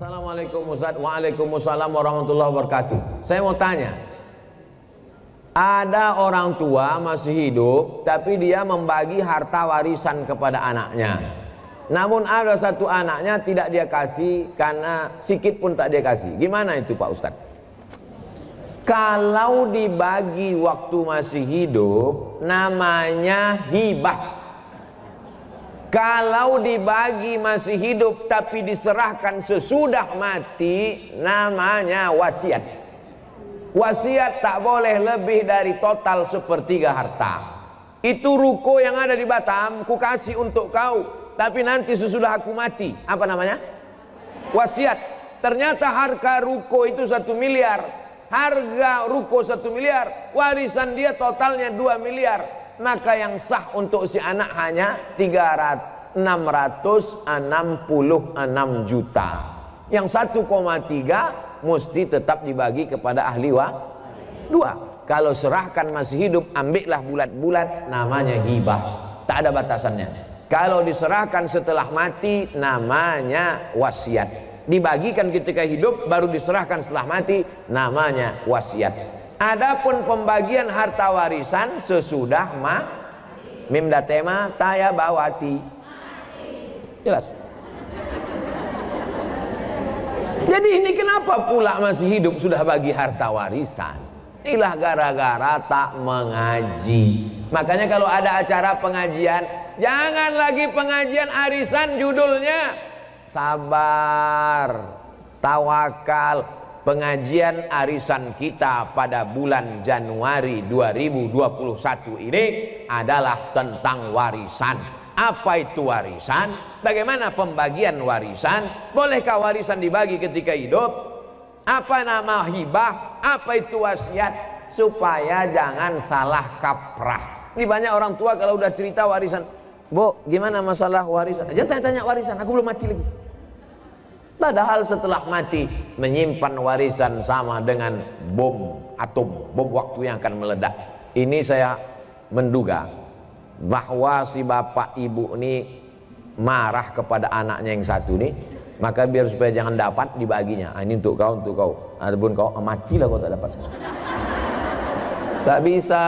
Assalamualaikum Ustaz. Waalaikumsalam warahmatullahi wabarakatuh. Saya mau tanya, ada orang tua masih hidup tapi dia membagi harta warisan kepada anaknya. Namun ada satu anaknya tidak dia kasih karena sikit pun tak dia kasih. Gimana itu Pak Ustaz? Kalau dibagi waktu masih hidup namanya hibah. Kalau dibagi masih hidup tapi diserahkan sesudah mati namanya wasiat. Wasiat tak boleh lebih dari total sepertiga harta. Itu ruko yang ada di Batam ku kasih untuk kau, tapi nanti sesudah aku mati, apa namanya? Wasiat. Ternyata harga ruko itu 1 miliar. Harga ruko 1 miliar, warisan dia totalnya 2 miliar. Maka yang sah untuk si anak hanya 666 juta. Yang 1,3 mesti tetap dibagi kepada ahli dua. Kalau serahkan masih hidup, ambillah bulat-bulat, namanya hibah, tak ada batasannya. Kalau diserahkan setelah mati namanya wasiat. Dibagikan ketika hidup baru diserahkan setelah mati namanya wasiat. Adapun pembagian harta warisan sesudah mimda tema taya bawati. Jelas. Jadi ini kenapa pula masih hidup sudah bagi harta warisan? Inilah gara-gara tak mengaji. Makanya kalau ada acara pengajian, jangan lagi pengajian arisan judulnya. Sabar, tawakal. Pengajian arisan kita pada bulan Januari 2021 ini adalah tentang warisan. Apa itu warisan? Bagaimana pembagian warisan? Bolehkah warisan dibagi ketika hidup? Apa nama hibah? Apa itu wasiat? Supaya jangan salah kaprah. Ini banyak orang tua kalau udah cerita warisan, Bu, gimana masalah warisan? Jangan tanya-tanya warisan, aku belum mati lagi. Padahal setelah mati menyimpan warisan sama dengan bom atom, bom waktu yang akan meledak. Ini saya menduga bahwa si bapak ibu ini marah kepada anaknya yang satu nih, maka biar supaya jangan dapat dibaginya. Ini untuk kau, untuk kau. Adapun kau matilah kau tak dapat. Tak bisa.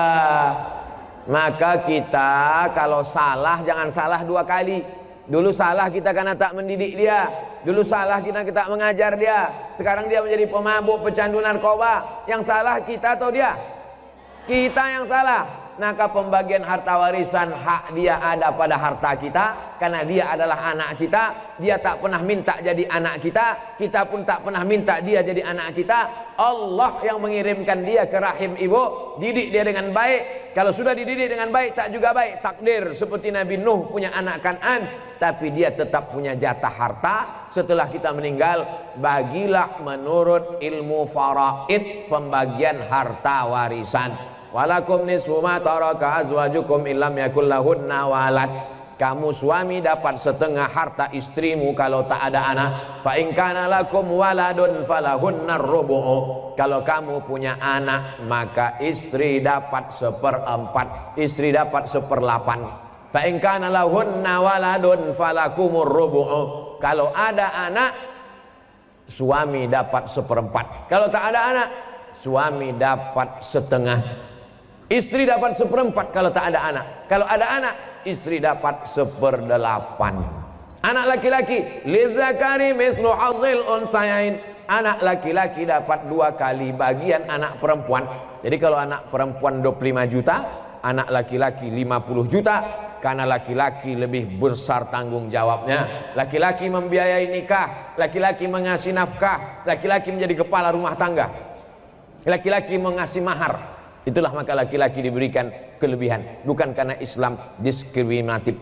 Maka kita kalau salah jangan salah 2 kali. Dulu salah kita karena tak mendidik dia. Dulu salah kita mengajar dia. Sekarang dia menjadi pemabuk, pecandu narkoba. Yang salah kita atau dia? Kita yang salah. Maka pembagian harta warisan hak dia ada pada harta kita, karena dia adalah anak kita. Dia tak pernah minta jadi anak kita, kita pun tak pernah minta dia jadi anak kita. Allah yang mengirimkan dia ke rahim ibu. Didik dia dengan baik. Kalau sudah dididik dengan baik tak juga baik. Takdir seperti Nabi Nuh punya anak Kan'an, tapi dia tetap punya jatah harta setelah kita meninggal. Bagilah menurut ilmu faraid pembagian harta warisan. Walakum nisfu ma taraka azwajukum illam yakul lahunna walad. Kamu suami dapat setengah harta istrimu kalau tak ada anak. Fa in kana lakum waladun falahunna rubu'u. Kalau kamu punya anak maka istri dapat 1/4, istri dapat 1/8. Fa in kana lahunna waladun falakumur rubu'u. Kalau ada anak suami dapat 1/4. Kalau tak ada anak suami dapat setengah. Istri dapat 1/4 kalau tak ada anak. Kalau ada anak, istri dapat 1/8. Anak laki-laki, lidzakari mislu hadzil unsayain. Anak laki-laki dapat 2 kali bagian anak perempuan. Jadi kalau anak perempuan 25 juta, anak laki-laki 50 juta. Karena laki-laki lebih besar tanggung jawabnya. Laki-laki membiayai nikah, laki-laki mengasih nafkah, laki-laki menjadi kepala rumah tangga, laki-laki mengasih mahar. Itulah maka laki-laki diberikan kelebihan, bukan karena Islam diskriminatif.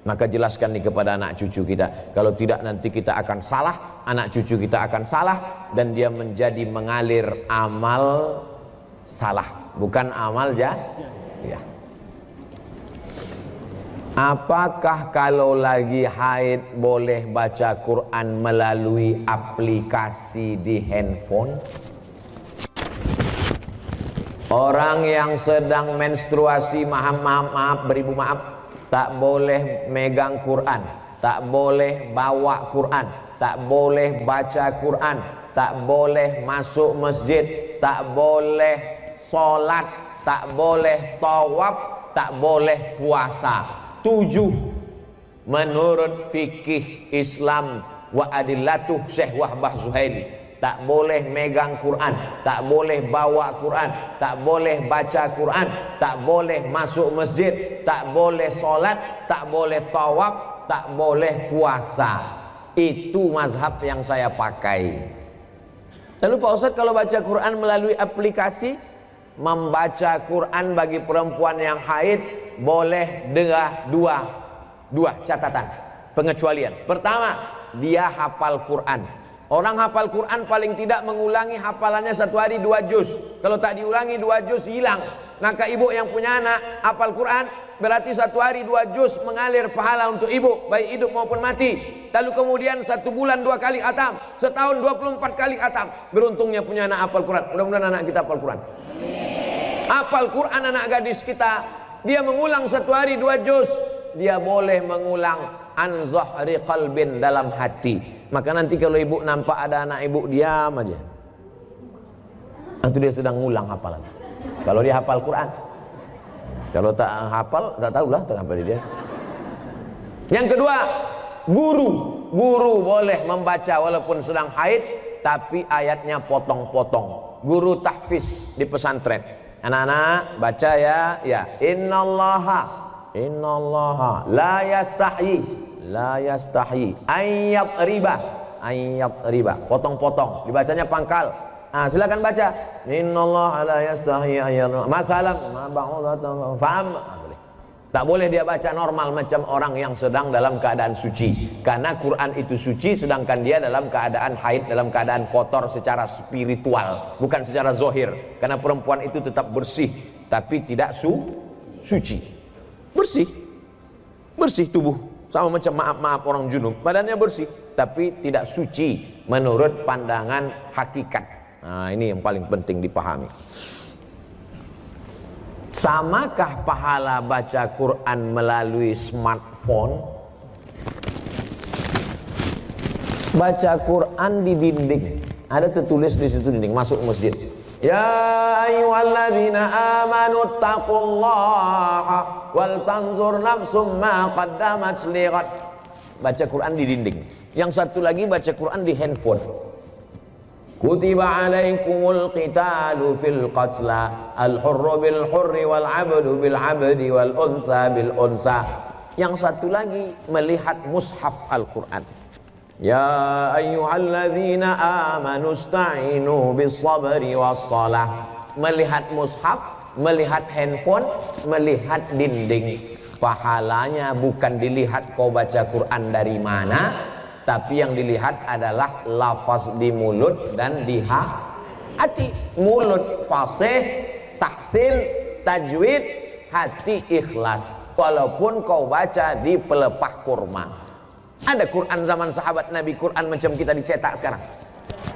Maka jelaskan nih kepada anak cucu kita, kalau tidak nanti kita akan salah, anak cucu kita akan salah, dan dia menjadi mengalir amal salah, bukan amal ya. Apakah kalau lagi haid boleh baca Quran melalui aplikasi di handphone? Orang yang sedang menstruasi, maaf, beribu maaf, tak boleh megang Quran, tak boleh bawa Quran, tak boleh baca Quran, tak boleh masuk masjid, tak boleh sholat, tak boleh tawaf, tak boleh puasa. 7 menurut fikih Islam wa adillatuh Syekh Wahbah Zuhaili. Tak boleh megang Quran, tak boleh bawa Quran, tak boleh baca Quran, tak boleh masuk masjid, tak boleh sholat, tak boleh tawaf, tak boleh puasa. Itu mazhab yang saya pakai. Lalu Pak Ustadz, kalau baca Quran melalui aplikasi, membaca Quran bagi perempuan yang haid boleh dengan dua catatan pengecualian. Pertama, dia hafal Quran. Orang hafal Quran paling tidak mengulangi hafalannya 1 hari 2 juz. Kalau tak diulangi 2 juz hilang. Maka ibu yang punya anak hafal Quran, berarti 1 hari 2 juz mengalir pahala untuk ibu, baik hidup maupun mati. Lalu kemudian 1 bulan 2 kali khatam, setahun 24 kali khatam. Beruntungnya punya anak hafal Quran. Mudah-mudahan anak kita hafal Quran. Hafal Quran anak gadis kita, dia mengulang 1 hari 2 juz, dia boleh mengulang an zahri qalbin, dalam hati. Maka nanti kalau ibu nampak ada anak ibu, diam aja. Itu dia sedang ngulang hafalan. Kalau dia hafal Quran. Kalau tak hafal, tak tahulah tak apa dia. Yang kedua, guru boleh membaca walaupun sedang haid, tapi ayatnya potong-potong. Guru tahfiz di pesantren. Anak-anak baca ya. Innallaha la yastahyi ayyab riba, potong-potong, dibacanya pangkal. Silakan baca. Innallaha la yastahyi ayyab masalam ma ba'udatan fa'am. Tak boleh dia baca normal macam orang yang sedang dalam keadaan suci, karena Quran itu suci, sedangkan dia dalam keadaan haid, dalam keadaan kotor secara spiritual, bukan secara zohir. Karena perempuan itu tetap bersih, tapi tidak suci. Bersih tubuh, sama macam maaf orang junub, badannya bersih tapi tidak suci menurut pandangan hakikat. Ini yang paling penting dipahami. Samakah pahala baca Quran melalui smartphone? Baca Quran di dinding, ada tertulis di situ dinding, masuk masjid. Ya ayyuhalladzina amanu taqullaha wal tanzur nafsum ma qaddamat lighad. Baca Quran di dinding. Yang satu lagi baca Quran di handphone. Kutiba alaikumul qitalu fil qatla al-hurru bil hurri wal 'abdu bil 'abdi wal unsa bil unsa. Yang satu lagi melihat mushaf Al-Quran. Ya ayyuhalladzina amanu ista'inu bis sabri was salah. Melihat mushaf, melihat handphone, melihat dinding. Pahalanya bukan dilihat kau baca Quran dari mana, tapi yang dilihat adalah lafaz di mulut dan di hati. Mulut fasih, tahsin, tajwid, hati ikhlas. Walaupun kau baca di pelepah kurma. Ada Quran zaman sahabat Nabi, Quran macam kita dicetak sekarang?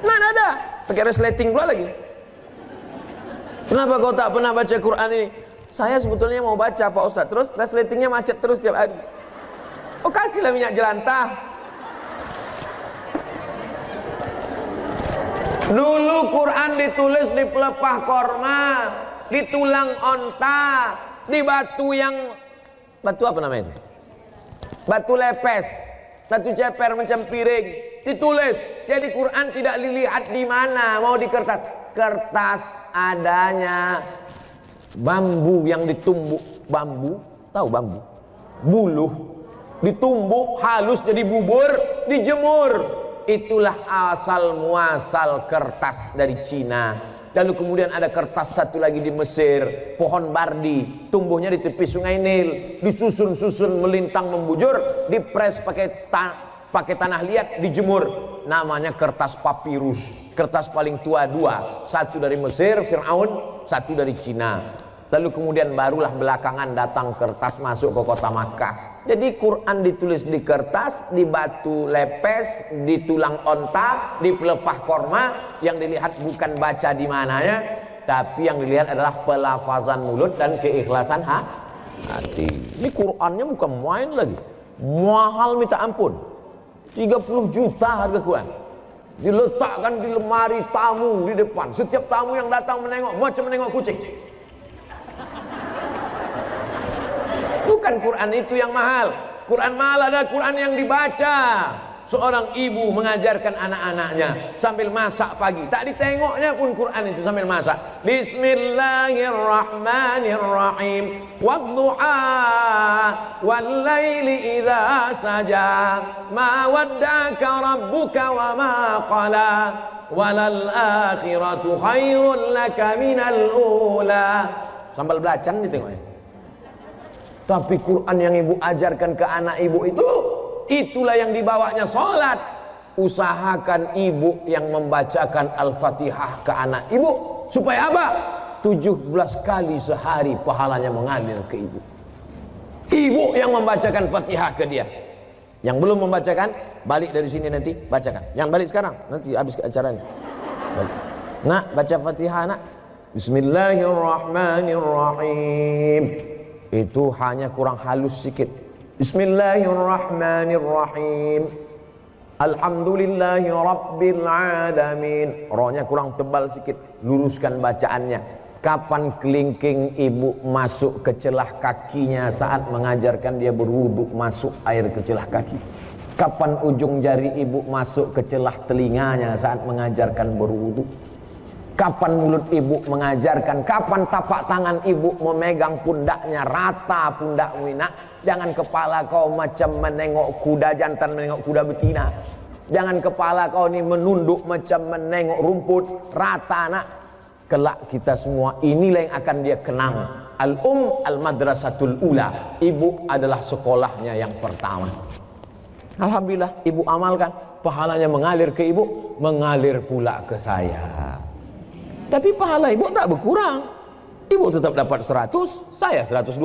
Mana ada? Pakai resleting pula lagi. Kenapa kau tak pernah baca Quran ini? Saya sebetulnya mau baca Pak Ustaz, terus resletingnya macet terus tiap hari. Oh, kasihlah minyak jelantah. Dulu Quran ditulis di pelepah korma, di tulang onta, di batu apa namanya itu? Batu lepes, batu ceper macam piring, ditulis. Jadi Quran tidak dilihat di mana, mau di kertas. Kertas adanya bambu yang ditumbuk, bambu, tahu bambu? Buluh, ditumbuk halus jadi bubur, dijemur. Itulah asal muasal kertas dari Cina. Lalu kemudian ada kertas satu lagi di Mesir, pohon bardi, tumbuhnya di tepi sungai Nil, disusun-susun melintang membujur, dipres pakai tanah liat, dijemur. Namanya kertas papirus. Kertas paling tua dua, satu dari Mesir, Fir'aun, satu dari Cina. Lalu kemudian barulah belakangan datang kertas masuk ke kota Makkah. Jadi Quran ditulis di kertas, di batu lepes, di tulang onta, di pelepah korma. Yang dilihat bukan baca di mananya, tapi yang dilihat adalah pelafazan mulut dan keikhlasan hati. Ini Qurannya bukan main lagi, mahal minta ampun. 30 juta harga Quran. Diletakkan di lemari tamu di depan. Setiap tamu yang datang menengok macam menengok kucing. Bukan Quran itu yang mahal. Quran mahal adalah Quran yang dibaca. Seorang ibu mengajarkan anak-anaknya sambil masak pagi. Tak ditengoknya pun Quran itu sambil masak. Bismillahirrahmanirrahim. Wadduha wallaili idza saja. Ma wadda'aka rabbuka wa ma qala. Walal akhiratu khairul laka minal ula. Sambal belacan ditengoknya. Tapi Quran yang ibu ajarkan ke anak ibu itu, itulah yang dibawanya sholat. Usahakan ibu yang membacakan Al-Fatihah ke anak ibu. Supaya apa? 17 kali sehari pahalanya mengalir ke ibu. Ibu yang membacakan Fatihah ke dia. Yang belum membacakan, balik dari sini nanti bacakan. Yang balik sekarang, nanti habis acaranya. Nak, baca Fatihah nak. Bismillahirrahmanirrahim. Itu hanya kurang halus sedikit. Bismillahirrahmanirrahim. Alhamdulillahi rabbil alamin. Rohnya kurang tebal sedikit. Luruskan bacaannya. Kapan kelingking ibu masuk ke celah kakinya saat mengajarkan dia berwudu, masuk air ke celah kaki? Kapan ujung jari ibu masuk ke celah telinganya saat mengajarkan berwudu? Kapan mulut ibu mengajarkan? Kapan tapak tangan ibu memegang pundaknya? Rata pundakmu nak. Jangan kepala kau macam menengok kuda jantan, menengok kuda betina. Jangan kepala kau ni menunduk macam menengok rumput. Rata nak. Kelak kita semua inilah yang akan dia kenang. Al-madrasatul ula. Ibu adalah sekolahnya yang pertama. Alhamdulillah ibu amalkan. Pahalanya mengalir ke ibu, mengalir pula ke saya. Tapi pahala ibu tak berkurang. Ibu tetap dapat 100, saya 120.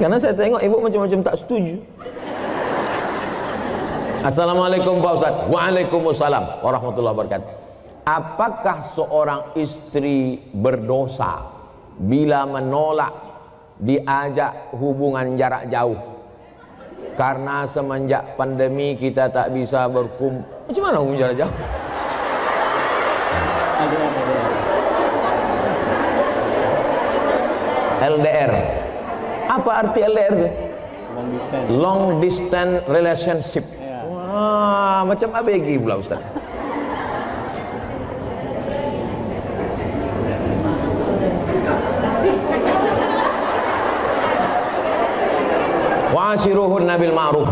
Karena saya tengok ibu macam-macam tak setuju. Assalamualaikum Pak Ustaz. Waalaikumsalam warahmatullahi wabarakatuh. Apakah seorang istri berdosa bila menolak diajak hubungan jarak jauh? Karena semenjak pandemi kita tak bisa berkumpul. Macam mana hubungan jarak jauh? LDR. Apa arti LDR itu? Long distance relationship. Wah, macam ABG pula Ustaz. Wa'ashiruhunna bil ma'ruf.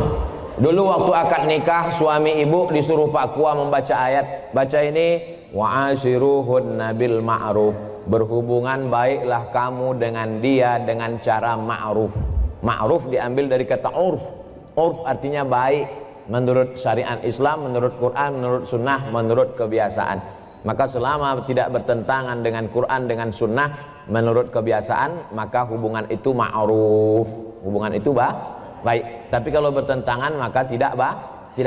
Dulu waktu akad nikah, suami ibu disuruh Pak Kua membaca ayat. Baca ini, wa'ashiruhunna bil ma'ruf. Berhubungan baiklah kamu dengan dia dengan cara ma'ruf. Ma'ruf diambil dari kata urf. Urf artinya baik menurut syariat Islam, menurut Quran, menurut sunnah, menurut kebiasaan. Maka selama tidak bertentangan dengan Quran, dengan sunnah, menurut kebiasaan, maka hubungan itu ma'ruf. Hubungan itu baik. Tapi kalau bertentangan maka tidak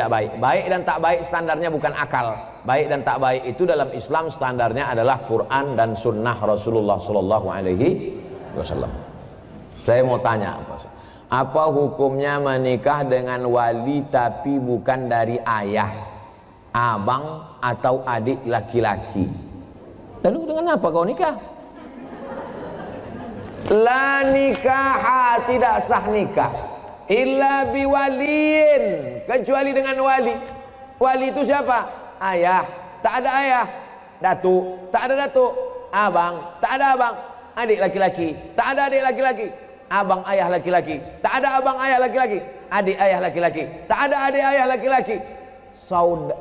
baik. Baik dan tak baik standarnya bukan akal. Baik dan tak baik itu dalam Islam standarnya adalah Quran dan sunnah Rasulullah Sallallahu Alaihi Wasallam. Saya mau tanya apa hukumnya menikah dengan wali tapi bukan dari ayah, abang atau adik laki-laki? Lalu dengan apa kau nikah? La nikaha, tidak sah nikah illa biwaliin, kecuali dengan wali. Wali itu siapa? Ayah, tak ada ayah. Datuk, tak ada datuk. Abang, tak ada abang. Adik laki-laki, tak ada adik laki-laki. Abang ayah laki-laki, tak ada abang ayah laki-laki. Adik ayah laki-laki, tak ada adik ayah laki-laki. Saudara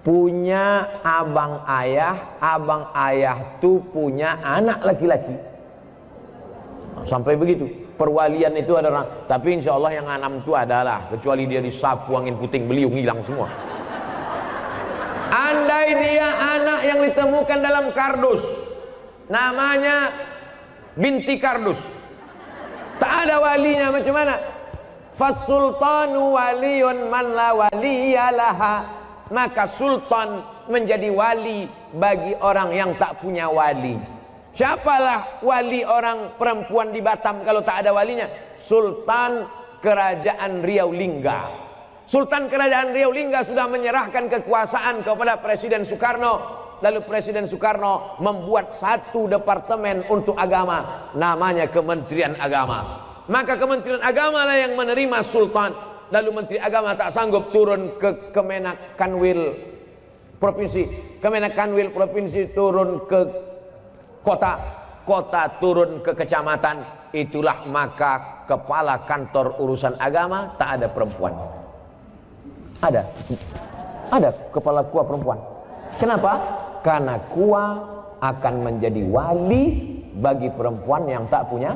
punya abang ayah tu punya anak laki-laki. Sampai begitu. Perwalian itu ada orang, tapi insya Allah yang 6 itu adalah, kecuali dia disapu angin puting beliung hilang semua. Andai dia anak yang ditemukan dalam kardus, namanya binti kardus, tak ada walinya, macam mana? Fasultanu waliyun man la waliyalaha. Maka sultan menjadi wali bagi orang yang tak punya wali. Siapalah wali orang perempuan di Batam kalau tak ada walinya? Sultan Kerajaan Riau Lingga. Sultan Kerajaan Riau Lingga sudah menyerahkan kekuasaan kepada Presiden Soekarno. Lalu Presiden Soekarno membuat satu departemen untuk agama, namanya Kementerian Agama. Maka Kementerian Agama lah yang menerima Sultan. Lalu Menteri Agama tak sanggup turun ke Kemenak Kanwil Provinsi, Kemenak Kanwil Provinsi turun ke kota, kota turun ke kecamatan. Itulah maka kepala kantor urusan agama tak ada perempuan. Ada kepala KUA perempuan. Kenapa? Karena KUA akan menjadi wali bagi perempuan yang tak punya.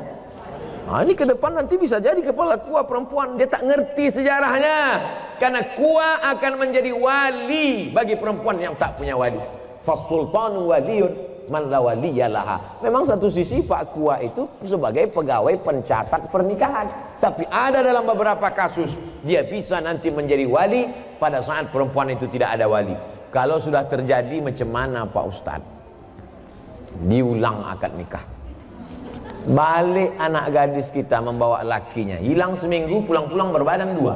Nah, ini ke depan nanti bisa jadi kepala KUA perempuan. Dia tak ngerti sejarahnya. Karena KUA akan menjadi wali bagi perempuan yang tak punya wali. Fasultanu waliyun man la waliyalaha. Memang satu sisi Pak KUA itu sebagai pegawai pencatat pernikahan, tapi ada dalam beberapa kasus dia bisa nanti menjadi wali pada saat perempuan itu tidak ada wali. Kalau sudah terjadi macam mana Pak Ustadz? Diulang akad nikah. Balik anak gadis kita membawa lakinya, hilang seminggu, pulang-pulang berbadan dua.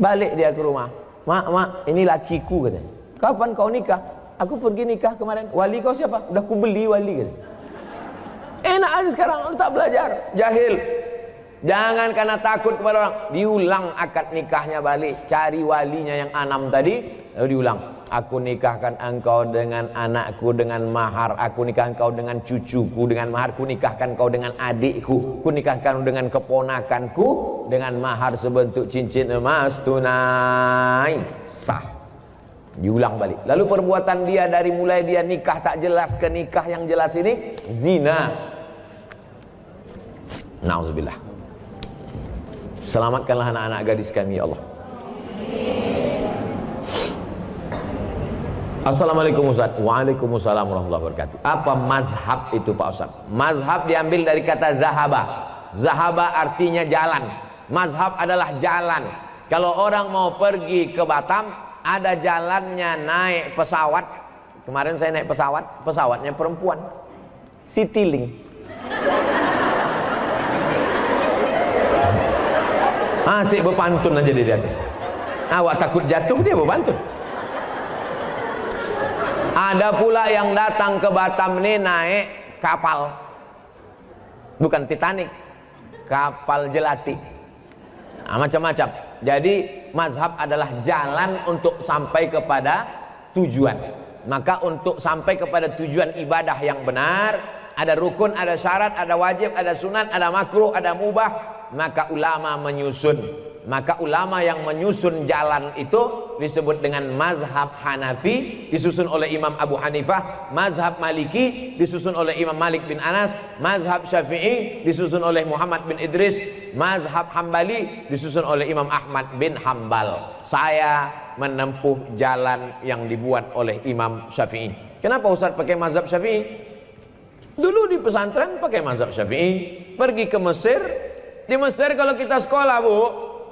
Balik dia ke rumah, mak ini lakiku katanya. Kapan kau nikah? Aku pergi nikah kemarin. Wali kau siapa? Udah ku beli wali katanya. Enak aja sekarang, lu tak belajar, jahil. Jangan karena takut kepada orang, diulang akad nikahnya balik, cari walinya yang 6 tadi, lalu diulang. Aku nikahkan engkau dengan anakku dengan mahar, aku nikahkan kau dengan cucuku dengan mahar, ku nikahkan kau dengan adikku, ku nikahkan dengan keponakanku dengan mahar sebentuk cincin emas tunai. Sah. Diulang balik. Lalu perbuatan dia dari mulai dia nikah tak jelas ke nikah yang jelas ini zina. Nauzubillah. Selamatkanlah anak-anak gadis kami ya Allah. Assalamualaikum Ustaz. Waalaikumsalam warahmatullahi wabarakatuh. Apa mazhab itu Pak Ustaz? Mazhab diambil dari kata zahaba. Zahaba artinya jalan. Mazhab adalah jalan. Kalau orang mau pergi ke Batam, ada jalannya naik pesawat. Kemarin saya naik pesawat, pesawatnya perempuan, Citylink. Asik berpantun aja di atas. Awak takut jatuh, dia berpantun. Ada pula yang datang ke Batam ini naik kapal, bukan Titanic, kapal jelati. Nah, macam-macam. Jadi mazhab adalah jalan untuk sampai kepada tujuan. Maka untuk sampai kepada tujuan ibadah yang benar, ada rukun, ada syarat, ada wajib, ada sunat, ada makruh, ada mubah. Maka ulama menyusun. Maka ulama yang menyusun jalan itu disebut dengan mazhab Hanafi, disusun oleh Imam Abu Hanifah. Mazhab Maliki disusun oleh Imam Malik bin Anas. Mazhab Syafi'i disusun oleh Muhammad bin Idris. Mazhab Hambali disusun oleh Imam Ahmad bin Hambal. Saya menempuh jalan yang dibuat oleh Imam Syafi'i. Kenapa Ustaz pakai mazhab Syafi'i? Dulu di pesantren pakai mazhab Syafi'i. Pergi ke Mesir, di Mesir kalau kita sekolah Bu,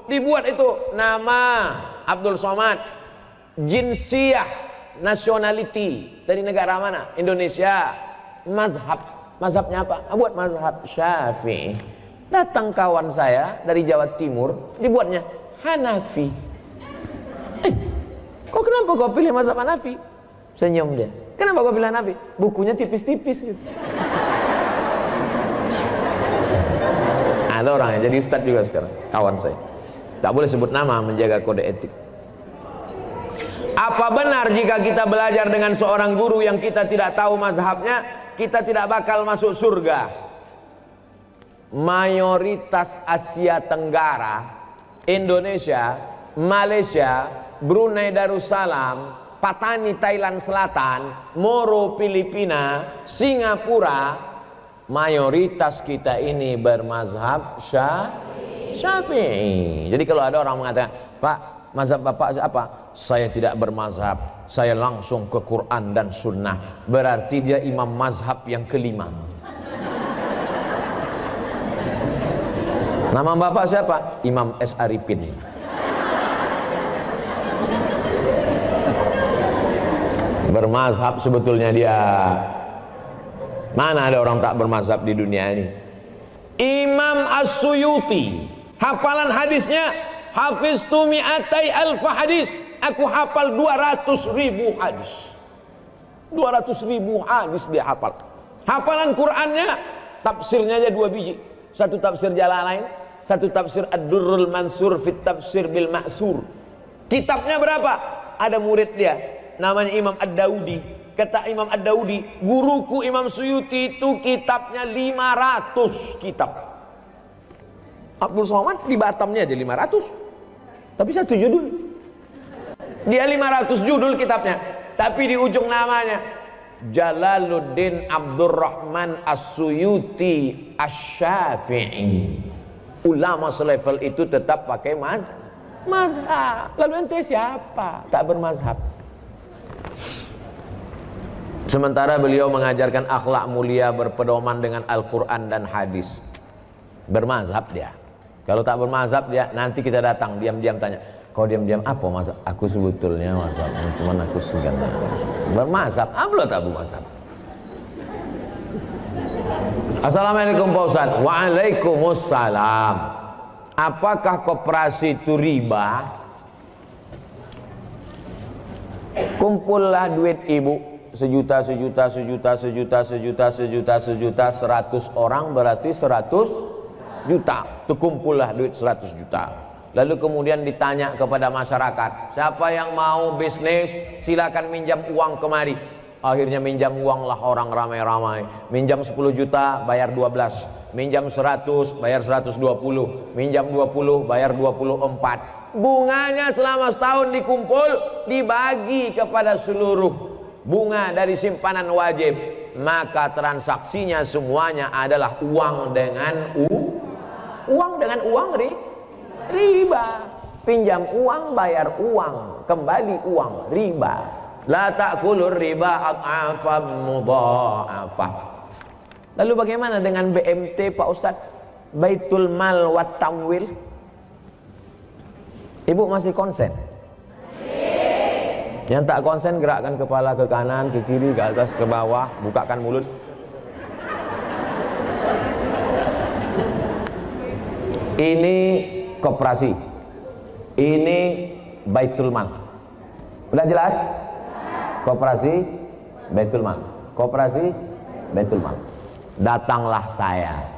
dibuat itu nama Abdul Somad, jinsiyah, nationality, dari negara mana? Indonesia. Mazhabnya apa? Buat mazhab Syafi'i. Datang kawan saya dari Jawa Timur, dibuatnya Hanafi. Kok kenapa kau pilih mazhab Hanafi? Senyum dia. Kenapa kau pilih Hanafi? Bukunya tipis-tipis gitu. Ada orang yang jadi ustadz juga sekarang, kawan saya. Tak boleh sebut nama, menjaga kode etik. Apa benar jika kita belajar dengan seorang guru yang kita tidak tahu mazhabnya, kita tidak bakal masuk surga? Mayoritas Asia Tenggara, Indonesia, Malaysia, Brunei Darussalam, Patani Thailand Selatan, Moro Filipina, Singapura, mayoritas kita ini bermazhab Syafi'i. Jadi kalau ada orang mengatakan, Pak, mazhab Bapak apa? Saya tidak bermazhab, saya langsung ke Quran dan Sunnah. Berarti dia imam mazhab yang kelima. Nama Bapak siapa? Imam S. Arifin. Bermazhab sebetulnya dia. Mana ada orang tak bermazhab di dunia ini? Imam As-Suyuti, hafalan hadisnya, hafiztu mi'atai alfa hadis. Aku hafal 200.000 hadis. 200.000 hadis dia hafal. Hafalan Qur'annya, tafsirnya aja 2 biji. Satu tafsir Jalalain, satu tafsir Ad-Durrul Mansur fit Tafsir bil Ma'sur. Kitabnya berapa? Ada murid dia, namanya Imam Ad-Daudi. Kata Imam Ad-Daudi, guruku Imam Suyuti itu kitabnya 500 kitab. Abdul Somad di Batamnya aja 500. Tapi satu judul. Dia 500 judul kitabnya. Tapi di ujung namanya Jalaluddin Abdurrahman As-Suyuti Asy-Syafi'i. Ulama selevel itu tetap pakai mazhab. Lalu ente siapa? Tak bermazhab. Sementara beliau mengajarkan akhlak mulia berpedoman dengan Al-Quran dan hadis. Bermazhab dia. Kalau tak bermazhab dia, nanti kita datang diam-diam tanya, kau diam-diam apa mazhab? Aku sebetulnya mazhab, cuman aku segan. Bermazhab, ablo tak bermazhab. Assalamualaikum Pak Ustaz. Waalaikumsalam. Apakah koperasi itu riba? Kumpullah duit ibu, sejuta, 100 orang berarti 100 juta. Terkumpullah duit 100 juta. Lalu kemudian ditanya kepada masyarakat, siapa yang mau bisnis silakan minjam uang kemari. Akhirnya minjam uang lah orang ramai-ramai. Minjam 10 juta bayar 12, minjam 100 bayar 120, minjam 20 bayar 24. Bunganya selama setahun dikumpul dibagi kepada seluruh bunga dari simpanan wajib, maka transaksinya semuanya adalah uang dengan uang riba. Pinjam uang, bayar uang, kembali uang, riba. La ta'kulur riba ad'afan mudha'afah. Lalu bagaimana dengan BMT Pak Ustadz? Baitul Mal wat Tamwil. Ibu masih konsen? Yang tak konsen gerakkan kepala ke kanan, ke kiri, ke atas, ke bawah, bukakan mulut. Ini koperasi, ini Baitul Mal. Udah jelas? Koperasi, Baitul Mal. Koperasi, Baitul Mal. Datanglah saya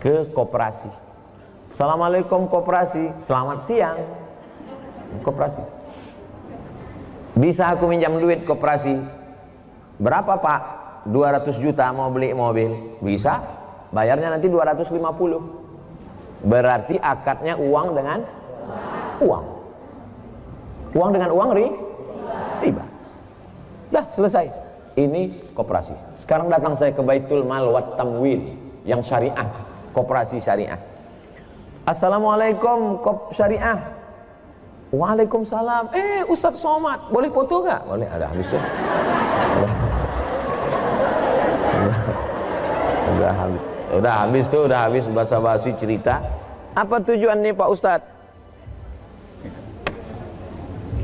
ke koperasi. Assalamualaikum koperasi, selamat siang. Koperasi. Bisa aku minjam duit koperasi? Berapa Pak? 200 juta mau beli mobil. Bisa? Bayarnya nanti 250. Berarti akadnya uang dengan uang. Uang dengan uang riba. Dah selesai. Ini koperasi. Sekarang datang saya ke Baitul Mal wat Tamwil yang syariah, koperasi syariah. Assalamualaikum kop syariah. Waalaikumsalam. Ustadz Somad, boleh foto gak? Boleh, ada habis tuh. Udah habis basa-basi cerita. Apa tujuan nih Pak Ustadz?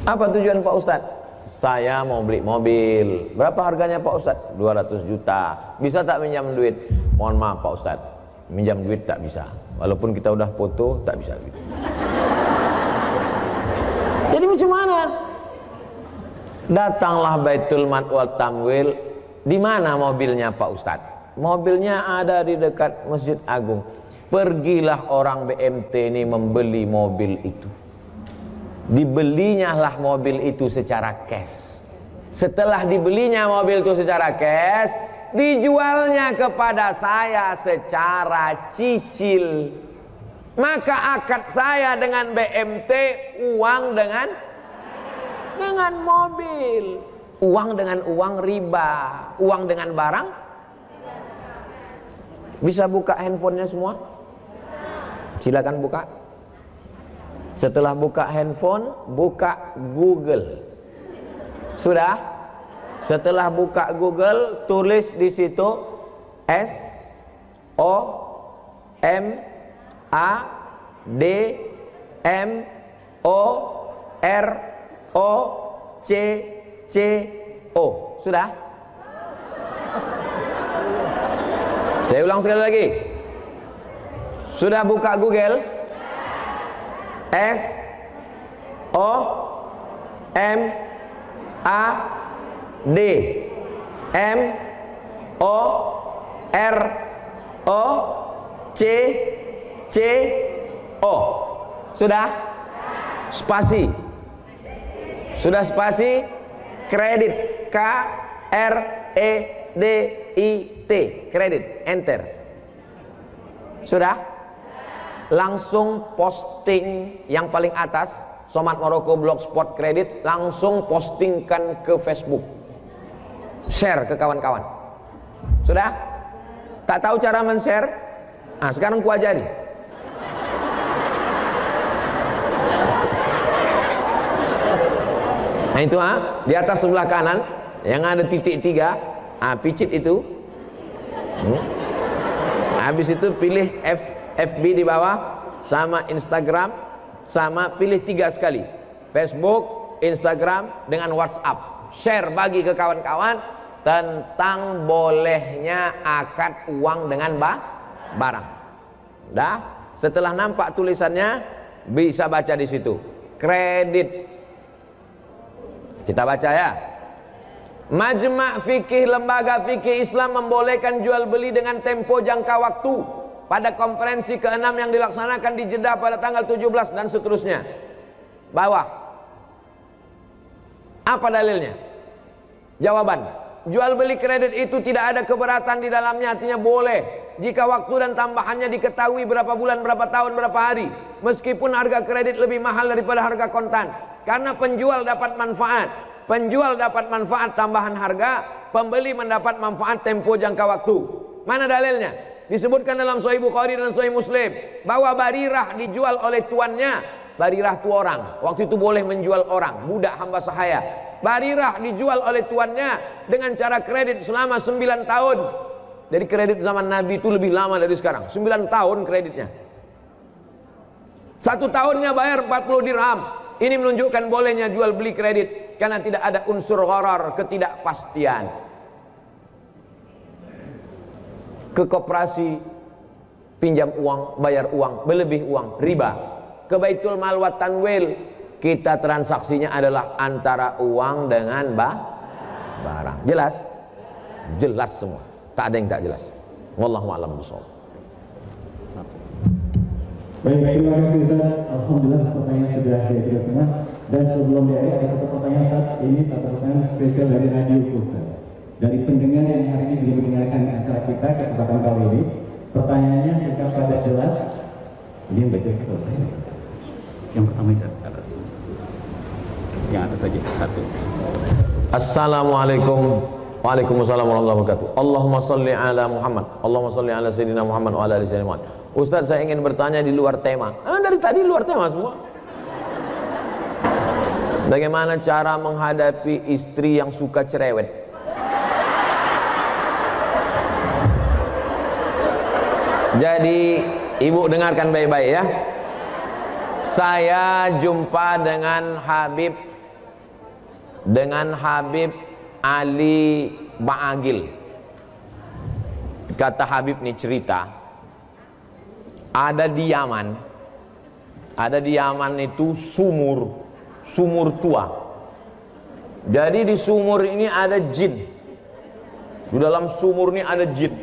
Apa tujuan Pak Ustadz? Saya mau beli mobil. Berapa harganya Pak Ustadz? 200 juta. Bisa tak minjam duit? Mohon maaf Pak Ustadz, minjam duit tak bisa. Walaupun kita udah foto, tak bisa duit. Jadi macam mana? Datanglah Baitul Mal wal Tamwil. Di mana mobilnya Pak Ustadz? Mobilnya ada di dekat Masjid Agung. Pergilah orang BMT ini membeli mobil itu. Dibelinya lah mobil itu secara cash. Setelah dibelinya mobil itu secara cash, dijualnya kepada saya secara cicil. Maka akad saya dengan BMT uang dengan mobil, uang dengan uang riba, uang dengan barang. Bisa buka handphonenya semua? Silakan buka. Setelah buka handphone, buka Google. Sudah? Setelah buka Google, tulis di situ SOMADMOROCCO. Sudah? Saya ulang sekali lagi. Sudah buka Google? S O M A D M O R O C C O. Sudah? Spasi. Sudah spasi? Kredit. K R E D I T. Kredit. Enter. Sudah? Langsung posting yang paling atas, Somad Maroko Blogspot Kredit, langsung postingkan ke Facebook. Share ke kawan-kawan. Sudah? Tak tahu cara men-share? Nah, sekarang ku ajari. Nah itu di atas sebelah kanan yang ada titik 3, picit itu. Habis itu pilih FB di bawah, sama Instagram, sama pilih 3 sekali. Facebook, Instagram dengan WhatsApp. Share, bagi ke kawan-kawan tentang bolehnya akad uang dengan barang. Dah, setelah nampak tulisannya bisa baca di situ. Kredit. Kita baca ya. Majma' fikih, lembaga fikih Islam membolehkan jual beli dengan tempo jangka waktu pada konferensi ke-6 yang dilaksanakan di Jeddah pada tanggal 17 dan seterusnya. Bawah. Apa dalilnya? Jawaban. Jual beli kredit itu tidak ada keberatan di dalamnya, artinya boleh jika waktu dan tambahannya diketahui berapa bulan, berapa tahun, berapa hari, meskipun harga kredit lebih mahal daripada harga kontan, karena penjual dapat manfaat. Penjual dapat manfaat tambahan harga, pembeli mendapat manfaat tempo jangka waktu. Mana dalilnya? Disebutkan dalam Sahih Bukhari dan Sahih Muslim bahwa Barirah dijual oleh tuannya. Barirah itu orang, waktu itu boleh menjual orang, budak hamba sahaya. Barirah dijual oleh tuannya dengan cara kredit selama 9 tahun. Jadi kredit zaman Nabi itu lebih lama dari sekarang. 9 tahun kreditnya. 1 tahunnya bayar 40 dirham. Ini menunjukkan bolehnya jual beli kredit karena tidak ada unsur gharar, ketidakpastian. Ke koperasi pinjam uang, bayar uang, berlebih uang, riba. Ke Baitul Mal wa Tanwil, kita transaksinya adalah antara uang dengan barang. Jelas? Jelas semua. Tak ada yang tak jelas. Wallahu a'lam bishawab. Baik, terima kasih Ustaz. Alhamdulillah pertanyaan sudah dijawab semua. Dan sebelum diakhiri ada satu pertanyaan Ustaz. Ini satu pertanyaan spesial dari Radio Ustaz. Dari pendengar yang hari ini juga mendengarkan acara kita kesempatan kali ini. Pertanyaannya sesuai pada jelas. Ini yang betul kita Ustaz. Yang pertama itu atas. Yang atas saja satu. Assalamualaikum. Waalaikumsalam warahmatullahi wabarakatuh. Allahumma salli ala Muhammad. Allahumma salli ala Sayyidina Muhammad wa ala ali Sayyidina Muhammad. Ustaz, saya ingin bertanya di luar tema. Dari tadi luar tema semua. Bagaimana cara menghadapi istri yang suka cerewet? Jadi ibu dengarkan baik-baik ya. Saya jumpa dengan Habib Ali Ba'agil. Kata Habib nih cerita, ada di Yaman itu sumur tua. Jadi di sumur ini ada jin. Di dalam sumur ini ada jin.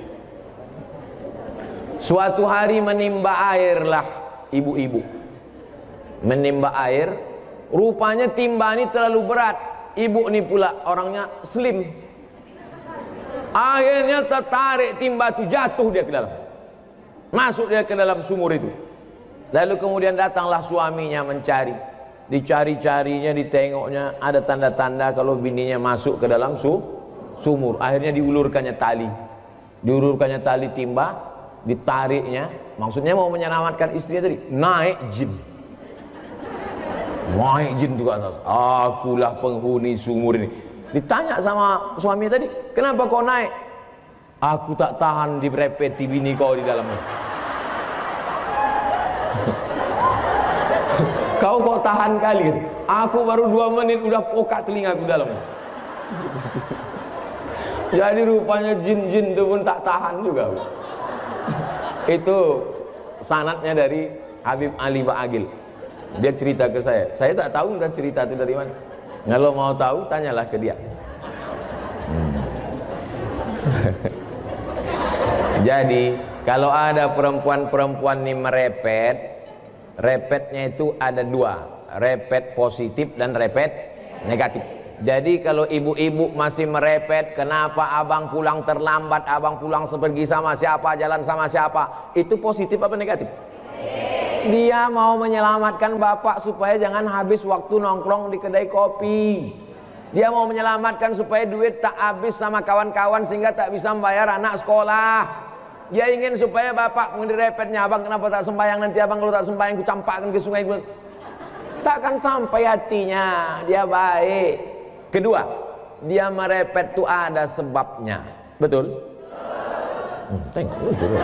Suatu hari menimba air lah ibu-ibu. Menimba air, rupanya timba ini terlalu berat. Ibu ini pula orangnya slim. Akhirnya tertarik timba itu, jatuh dia ke dalam. Masuk dia ke dalam sumur itu. Lalu kemudian datanglah suaminya mencari. Dicari-carinya, ditengoknya, ada tanda-tanda kalau bininya masuk ke dalam sumur. Akhirnya diulurkannya tali. Diulurkannya tali timba, ditariknya. Maksudnya mau menyelamatkan istrinya tadi. Naik jin. Naik jin juga. Akulah penghuni sumur ini. Ditanya sama suami tadi, kenapa kau naik? Aku tak tahan direpeti bini kau di dalamnya. Kau tahan kali. Aku baru 2 menit udah pokak telingaku dalamnya. Jadi rupanya jin-jin itu pun tak tahan juga. Itu sanadnya dari Habib Ali Ba'agil. Dia cerita ke saya tak tahu udah cerita itu dari mana. Kalau mau tahu tanyalah ke dia. Jadi kalau ada perempuan-perempuan nih merepet, repetnya itu ada dua, repet positif dan repet negatif. Jadi kalau ibu-ibu masih merepet, kenapa abang pulang terlambat, abang pulang pergi sama siapa, jalan sama siapa, itu positif apa negatif? Dia mau menyelamatkan bapak supaya jangan habis waktu nongkrong di kedai kopi. Dia mau menyelamatkan supaya duit tak habis sama kawan-kawan sehingga tak bisa membayar anak sekolah. Dia ingin supaya bapak menjadi repetnya, abang kenapa tak sembahyang, nanti abang kalau tak sembahyang ku campakkan ke sungai. Takkan sampai hatinya. Dia baik. Kedua, dia merepet itu ada sebabnya. Betul? Betul.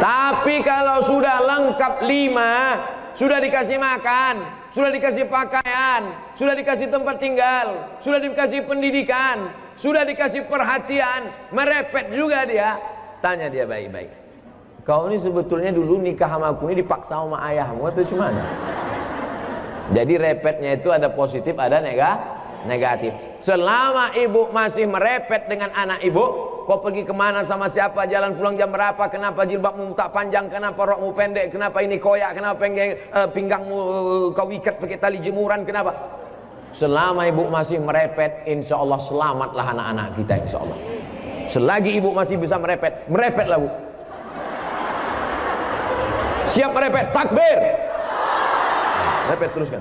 Tapi kalau sudah lengkap 5, sudah dikasih makan, sudah dikasih pakaian, sudah dikasih tempat tinggal, sudah dikasih pendidikan, sudah dikasih perhatian, merepet juga dia. Tanya dia baik-baik. Kau ini sebetulnya dulu nikah sama aku ini dipaksa sama ayahmu atau gimana? Jadi repetnya itu ada positif, ada negatif. Selama ibu masih merepet dengan anak ibu, kau pergi kemana sama siapa, jalan pulang jam berapa, kenapa jilbabmu tak panjang, kenapa rokmu pendek, kenapa ini koyak, kenapa pinggangmu kau ikat pakai tali jemuran, kenapa? Selama ibu masih merepet, insya Allah selamatlah anak-anak kita, insya Allah. Selagi ibu masih bisa merepet, merepetlah bu. Siap merepet, takbir. Repet teruskan.